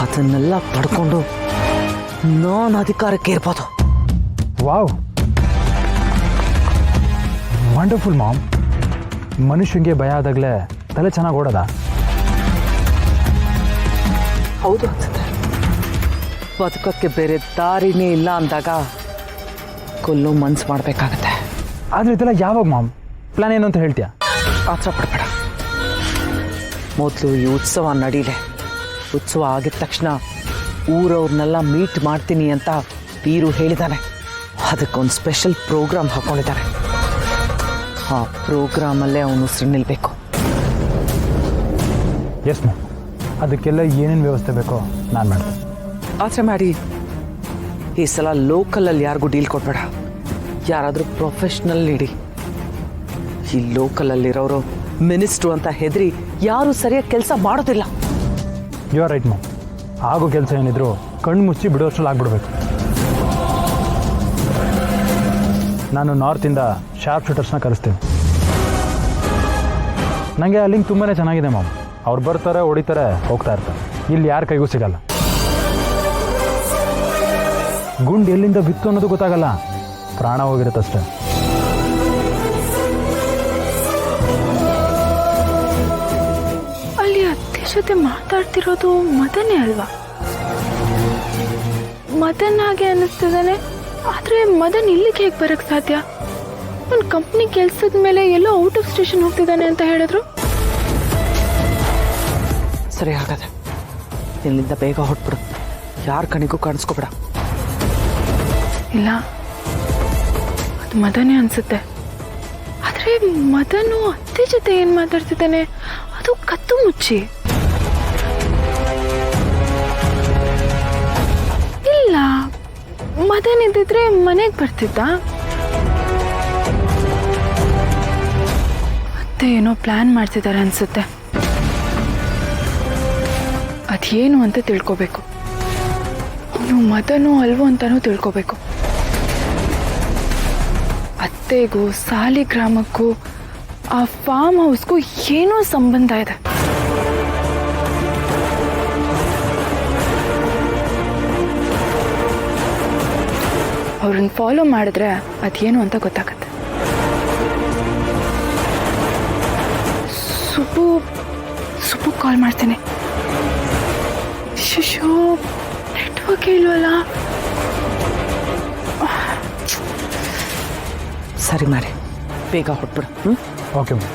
ಅದನ್ನೆಲ್ಲ ಪಡ್ಕೊಂಡು ನಾನು ಅಧಿಕಾರಕ್ಕೆ ಇರ್ಬೋದು. Wow, wonderful ma'am. ಮನುಷ್ಯಂಗೆ ಭಯ ಆದಾಗಲೇ ತಲೆ ಚೆನ್ನಾಗಿ ಓಡೋದ? ಹೌದು ಅನ್ಸುತ್ತೆ. ಬದುಕಕ್ಕೆ ಬೇರೆ ದಾರಿನೇ ಇಲ್ಲ ಅಂದಾಗ ಕೊಲ್ಲೋ ಮನ್ಸು ಮಾಡಬೇಕಾಗತ್ತೆ. ಆದರೆ ಇದೆಲ್ಲ ಯಾವಾಗ ಮಾಮ್? ಪ್ಲಾನ್ ಏನು ಅಂತ ಹೇಳ್ತೀಯಾ? ಆತರ ಪಡಬೇಡ. ಮೊದಲು ಈ ಉತ್ಸವ ನಡೀಲೆ. ಉತ್ಸವ ಆಗಿದ ತಕ್ಷಣ ಊರವ್ರನ್ನೆಲ್ಲ ಮೀಟ್ ಮಾಡ್ತೀನಿ ಅಂತ ವೀರು ಹೇಳಿದ್ದಾನೆ. ಅದಕ್ಕೊಂದು ಸ್ಪೆಷಲ್ ಪ್ರೋಗ್ರಾಮ್ ಹಾಕ್ಕೊಂಡಿದ್ದಾನೆ. ಆ ಪ್ರೋಗ್ರಾಮಲ್ಲೇ ಅವನು ಉಸಿರು ನಿಲ್ಲಬೇಕು. ಎಸ್ ಮ್ಯಾಮ್, ಅದಕ್ಕೆಲ್ಲ ಏನೇನು ವ್ಯವಸ್ಥೆ ಬೇಕೋ ನಾನು ಮಾಡ್ತೀನಿ. ಆತರ ಮಾಡಿ ಈ ಸಲ ಲೋಕಲಲ್ಲಿ ಯಾರಿಗೂ ಡೀಲ್ ಕೊಡ್ಬೇಡ. ಯಾರಾದರೂ ಪ್ರೊಫೆಷ್ನಲ್ ನೀಡಿ. ಈ ಲೋಕಲಲ್ಲಿರೋರು ಮಿನಿಸ್ಟ್ರು ಅಂತ ಹೆದರಿ ಯಾರು ಸರಿಯಾಗಿ ಕೆಲಸ ಮಾಡೋದಿಲ್ಲ. You are right ma'am. ಆಗೋ ಕೆಲಸ ಏನಿದ್ರು ಕಣ್ಣು ಮುಚ್ಚಿ ಬಿಡೋಷ್ಟ್ರಲ್ಲಿ ಆಗ್ಬಿಡ್ಬೇಕು. ನಾನು ನಾರ್ತಿಂದ ಶಾರ್ಪ್ ಶೂಟರ್ಸ್ನ ಕರೆಸ್ತೀನಿ. ನನಗೆ ಆ ಲಿಂಕ್ ತುಂಬಾ ಚೆನ್ನಾಗಿದೆ ಮ್ಯಾಮ್. ಅವ್ರು ಬರ್ತಾರೆ, ಹೊಡಿತಾರೆ, ಹೋಗ್ತಾ ಇರ್ತಾರೆ. ಇಲ್ಲಿ ಯಾರ ಕೈಗೂ ಸಿಗಲ್ಲ. ಗುಂಡು ಎಲ್ಲಿಂದ ಬಿತ್ತು ಅನ್ನೋದು ಗೊತ್ತಾಗಲ್ಲ, ಪ್ರಾಣ ಹೋಗಿರುತ್ತಷ್ಟೆ. ಅಲ್ಲಿ ಅತ್ತೆ ಜೊತೆ ಮಾತಾಡ್ತಿರೋದು ಮದನೇ ಅಲ್ವಾ? ಮದನ್ ಹಾಗೆ ಅನ್ನಿಸ್ತಿದ್ದಾನೆ. ಆದ್ರೆ ಮದನ್ ಇಲ್ಲಿಗೆ ಹೇಗೆ ಬರಕ್ ಸಾಧ್ಯ? ಒಂದು ಕಂಪ್ನಿ ಕೆಲ್ಸದ ಮೇಲೆ ಎಲ್ಲೋ ಔಟ್ ಆಫ್ ಸ್ಟೇಷನ್ ಹೋಗ್ತಿದ್ದಾನೆ ಅಂತ ಹೇಳಿದ್ರು. ಸರಿ, ಹಾಗಾದ್ರೆ ಇಲ್ಲಿಂದ ಬೇಗ ಹೊಟ್ಬಿಡು. ಯಾರ ಕಣಿಗೂ ಕಾಣಿಸ್ಕೊಬೇಡ. ಇಲ್ಲ, ಅದು ಮದನೇ ಅನ್ಸುತ್ತೆ. ಆದ್ರೆ ಮದನು ಅತ್ತೆ ಜೊತೆ ಏನ್ ಮಾತಾಡ್ತಿದ್ದಾನೆ? ಅದು ಕತ್ತು ಮುಚ್ಚಿ. ಇಲ್ಲ, ಮದನ್ ಇದ್ದಿದ್ರೆ ಮನೆಗೆ ಬರ್ತಿದ್ದ. ಅತ್ತೆ ಏನೋ ಪ್ಲಾನ್ ಮಾಡ್ತಿದ್ದಾರೆ ಅನ್ಸುತ್ತೆ. ಅದೇನು ಅಂತ ತಿಳ್ಕೋಬೇಕು. ಅವನು ಮದನೋ ಅಲ್ವೋ ಅಂತಾನೂ ತಿಳ್ಕೋಬೇಕು. ಅತ್ತೆಗೂ ಸಾಲಿಗ್ರಾಮಕ್ಕೂ ಆ ಫಾರ್ಮ್ ಹೌಸ್ಗೂ ಏನೋ ಸಂಬಂಧ ಇದೆ. ಅವ್ರನ್ನ ಫಾಲೋ ಮಾಡಿದ್ರೆ ಅದೇನು ಅಂತ ಗೊತ್ತಾಗತ್ತೆ. ಸುಬ್ಬು ಕಾಲ್ ಮಾಡ್ತೇನೆ. ಶಿಶು, ನೆಟ್ವರ್ಕ್ ಇಲ್ವಲ್ಲ. ಸರಿ ಮಾಡಿ ಬೇಗ ಹೊಟ್ಬಿಡು. Okay ma'am.